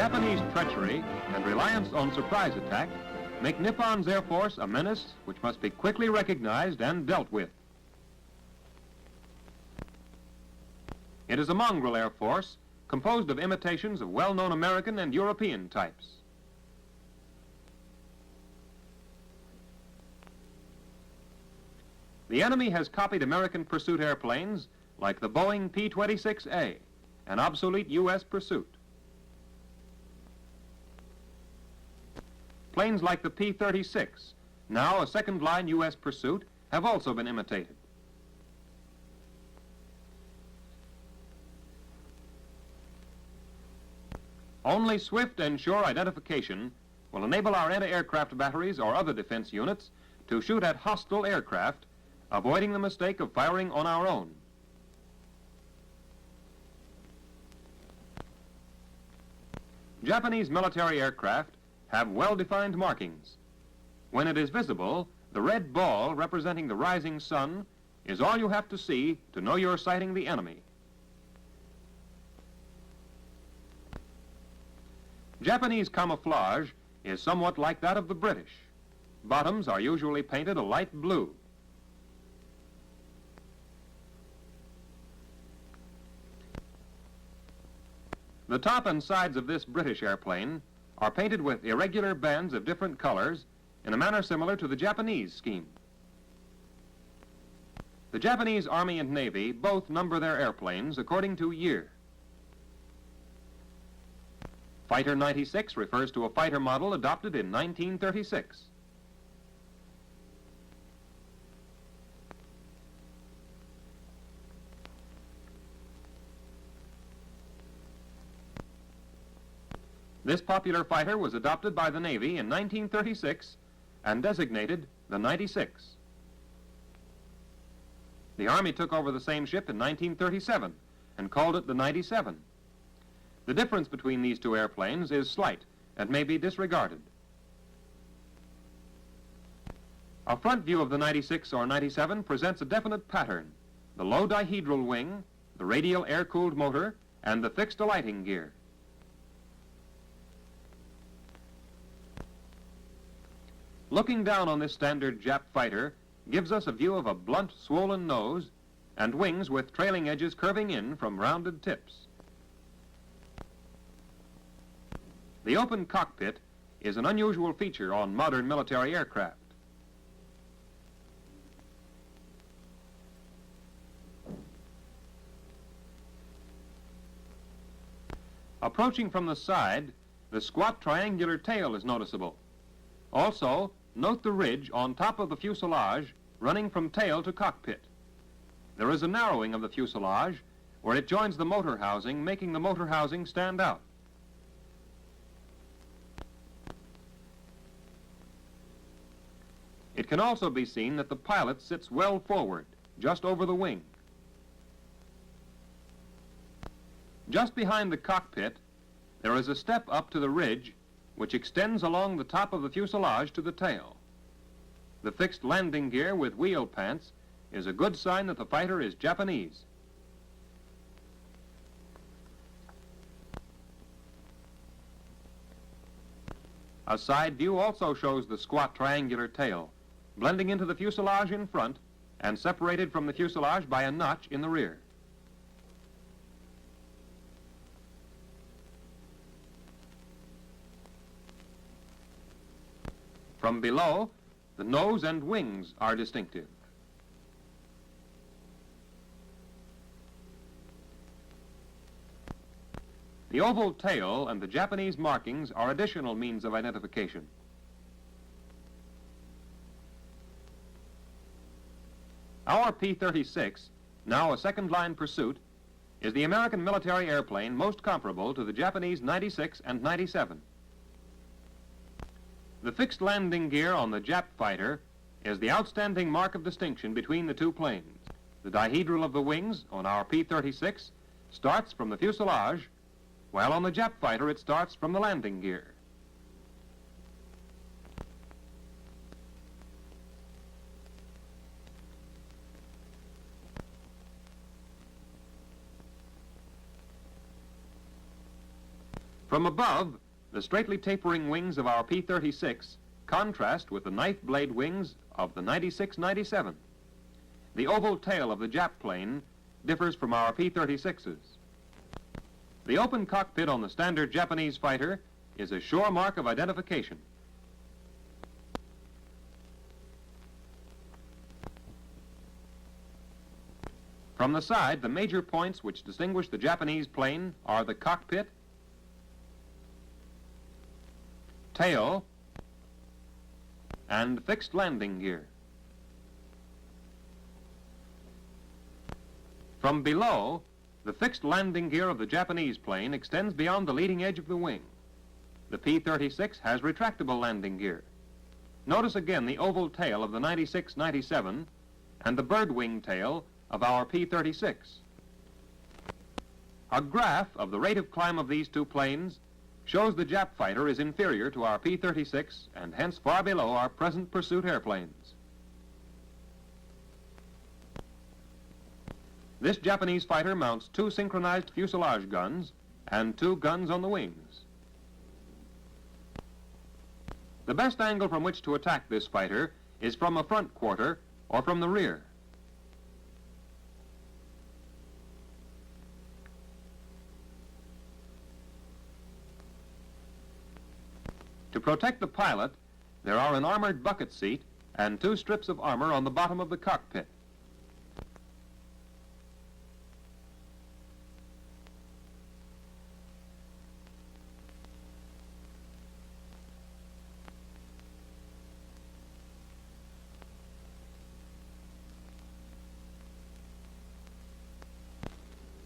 Japanese treachery and reliance on surprise attack make Nippon's Air Force a menace which must be quickly recognized and dealt with. It is a mongrel Air Force composed of imitations of well-known American and European types. The enemy has copied American pursuit airplanes like the Boeing P-26A, an obsolete U.S. pursuit. Planes like the P-36, now a second-line U.S. pursuit, have also been imitated. Only swift and sure identification will enable our anti-aircraft batteries or other defense units to shoot at hostile aircraft, avoiding the mistake of firing on our own. Japanese military aircraft have well-defined markings. When it is visible, the red ball representing the rising sun is all you have to see to know you're sighting the enemy. Japanese camouflage is somewhat like that of the British. Bottoms are usually painted a light blue. The top and sides of this British airplane are painted with irregular bands of different colors in a manner similar to the Japanese scheme. The Japanese Army and Navy both number their airplanes according to year. Fighter 96 refers to a fighter model adopted in 1936. This popular fighter was adopted by the Navy in 1936 and designated the 96. The Army took over the same ship in 1937 and called it the 97. The difference between these two airplanes is slight and may be disregarded. A front view of the 96 or 97 presents a definite pattern: the low dihedral wing, the radial air-cooled motor, and the fixed alighting gear. Looking down on this standard Jap fighter gives us a view of a blunt, swollen nose and wings with trailing edges curving in from rounded tips. The open cockpit is an unusual feature on modern military aircraft. Approaching from the side, the squat triangular tail is noticeable. Also, note the ridge on top of the fuselage running from tail to cockpit. There is a narrowing of the fuselage where it joins the motor housing, making the motor housing stand out. It can also be seen that the pilot sits well forward, just over the wing. Just behind the cockpit, there is a step up to the ridge which extends along the top of the fuselage to the tail. The fixed landing gear with wheel pants is a good sign that the fighter is Japanese. A side view also shows the squat triangular tail, blending into the fuselage in front and separated from the fuselage by a notch in the rear. From below, the nose and wings are distinctive. The oval tail and the Japanese markings are additional means of identification. Our P-36, now a second-line pursuit, is the American military airplane most comparable to the Japanese 96 and 97. The fixed landing gear on the Jap fighter is the outstanding mark of distinction between the two planes. The dihedral of the wings on our P-36 starts from the fuselage, while on the Jap fighter it starts from the landing gear. From above, the straightly tapering wings of our P-36 contrast with the knife blade wings of the 96-97. The oval tail of the Jap plane differs from our P-36's. The open cockpit on the standard Japanese fighter is a sure mark of identification. From the side, the major points which distinguish the Japanese plane are the cockpit, tail, and fixed landing gear. From below, the fixed landing gear of the Japanese plane extends beyond the leading edge of the wing. The P-36 has retractable landing gear. Notice again the oval tail of the 96-97 and the bird wing tail of our P-36. A graph of the rate of climb of these two planes shows the Jap fighter is inferior to our P-36 and hence far below our present pursuit airplanes. This Japanese fighter mounts two synchronized fuselage guns and two guns on the wings. The best angle from which to attack this fighter is from a front quarter or from the rear. To protect the pilot, there are an armored bucket seat and two strips of armor on the bottom of the cockpit.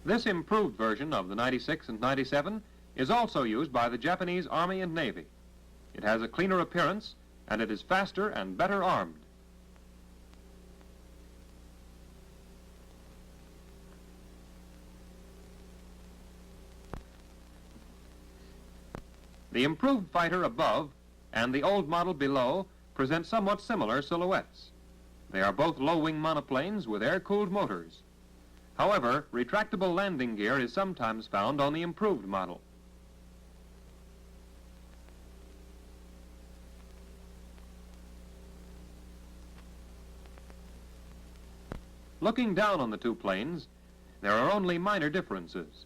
This improved version of the 96 and 97 is also used by the Japanese Army and Navy. It has a cleaner appearance, and it is faster and better armed. The improved fighter above and the old model below present somewhat similar silhouettes. They are both low-wing monoplanes with air-cooled motors. However, retractable landing gear is sometimes found on the improved model. Looking down on the two planes, there are only minor differences.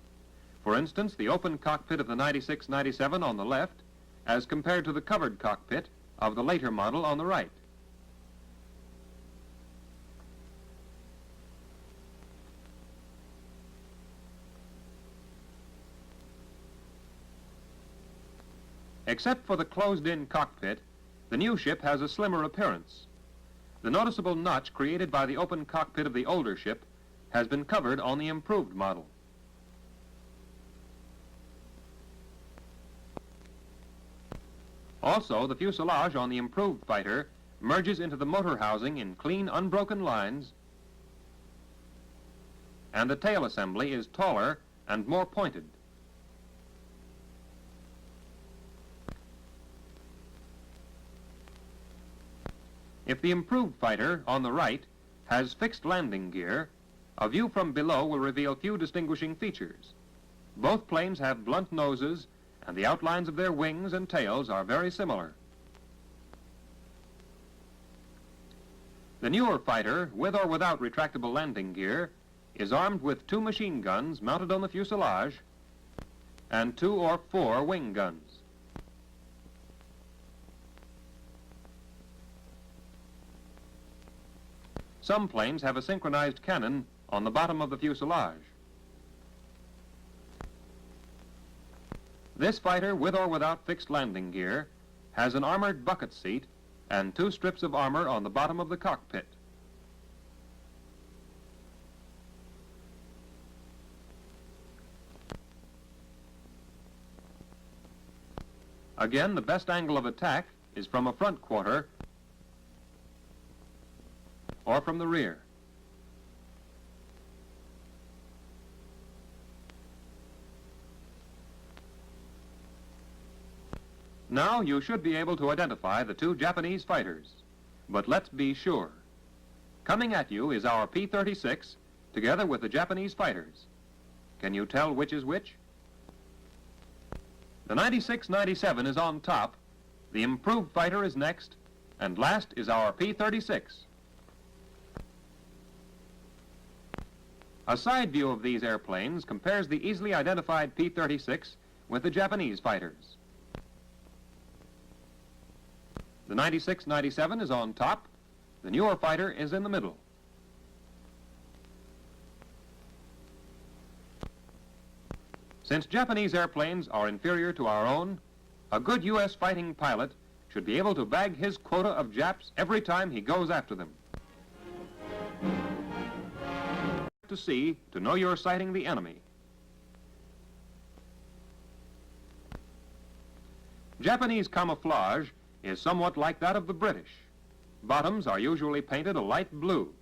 For instance, the open cockpit of the 96-97 on the left as compared to the covered cockpit of the later model on the right. Except for the closed-in cockpit, the new ship has a slimmer appearance. The noticeable notch created by the open cockpit of the older ship has been covered on the improved model. Also, the fuselage on the improved fighter merges into the motor housing in clean, unbroken lines, and the tail assembly is taller and more pointed. If the improved fighter on the right has fixed landing gear, a view from below will reveal few distinguishing features. Both planes have blunt noses, and the outlines of their wings and tails are very similar. The newer fighter, with or without retractable landing gear, is armed with two machine guns mounted on the fuselage and 2 or 4 wing guns. Some planes have a synchronized cannon on the bottom of the fuselage. This fighter, with or without fixed landing gear, has an armored bucket seat and 2 strips of armor on the bottom of the cockpit. Again, the best angle of attack is from a front quarter or from the rear. Now you should be able to identify the 2 Japanese fighters, but let's be sure. Coming at you is our P-36 together with the Japanese fighters. Can you tell which is which? The 96-97 is on top, the improved fighter is next, and last is our P-36. A side view of these airplanes compares the easily identified P-36 with the Japanese fighters. The 96-97 is on top, the newer fighter is in the middle. Since Japanese airplanes are inferior to our own, a good U.S. fighting pilot should be able to bag his quota of Japs every time he goes after them. To see, to know you're sighting the enemy. Japanese camouflage is somewhat like that of the British. Bottoms are usually painted a light blue.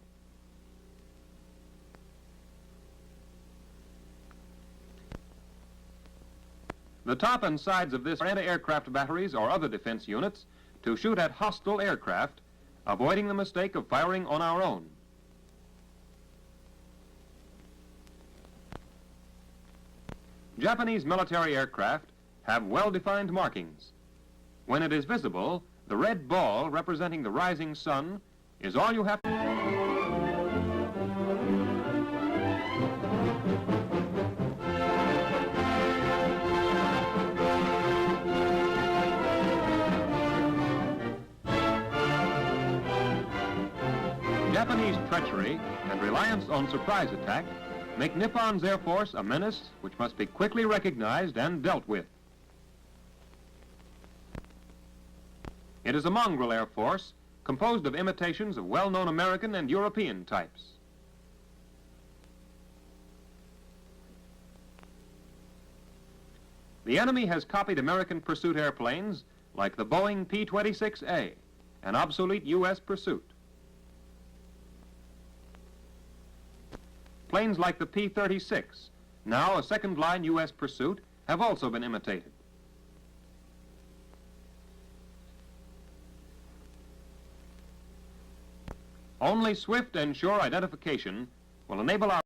The top and sides of this are anti-aircraft batteries or other defense units to shoot at hostile aircraft, avoiding the mistake of firing on our own. Japanese military aircraft have well-defined markings. When it is visible, the red ball representing the rising sun is all you have to... Japanese treachery and reliance on surprise attack make Nippon's Air Force a menace which must be quickly recognized and dealt with. It is a mongrel Air Force composed of imitations of well-known American and European types. The enemy has copied American pursuit airplanes like the Boeing P-26A, an obsolete U.S. pursuit. Planes like the P-36, now a second-line U.S. pursuit, have also been imitated. Only swift and sure identification will enable our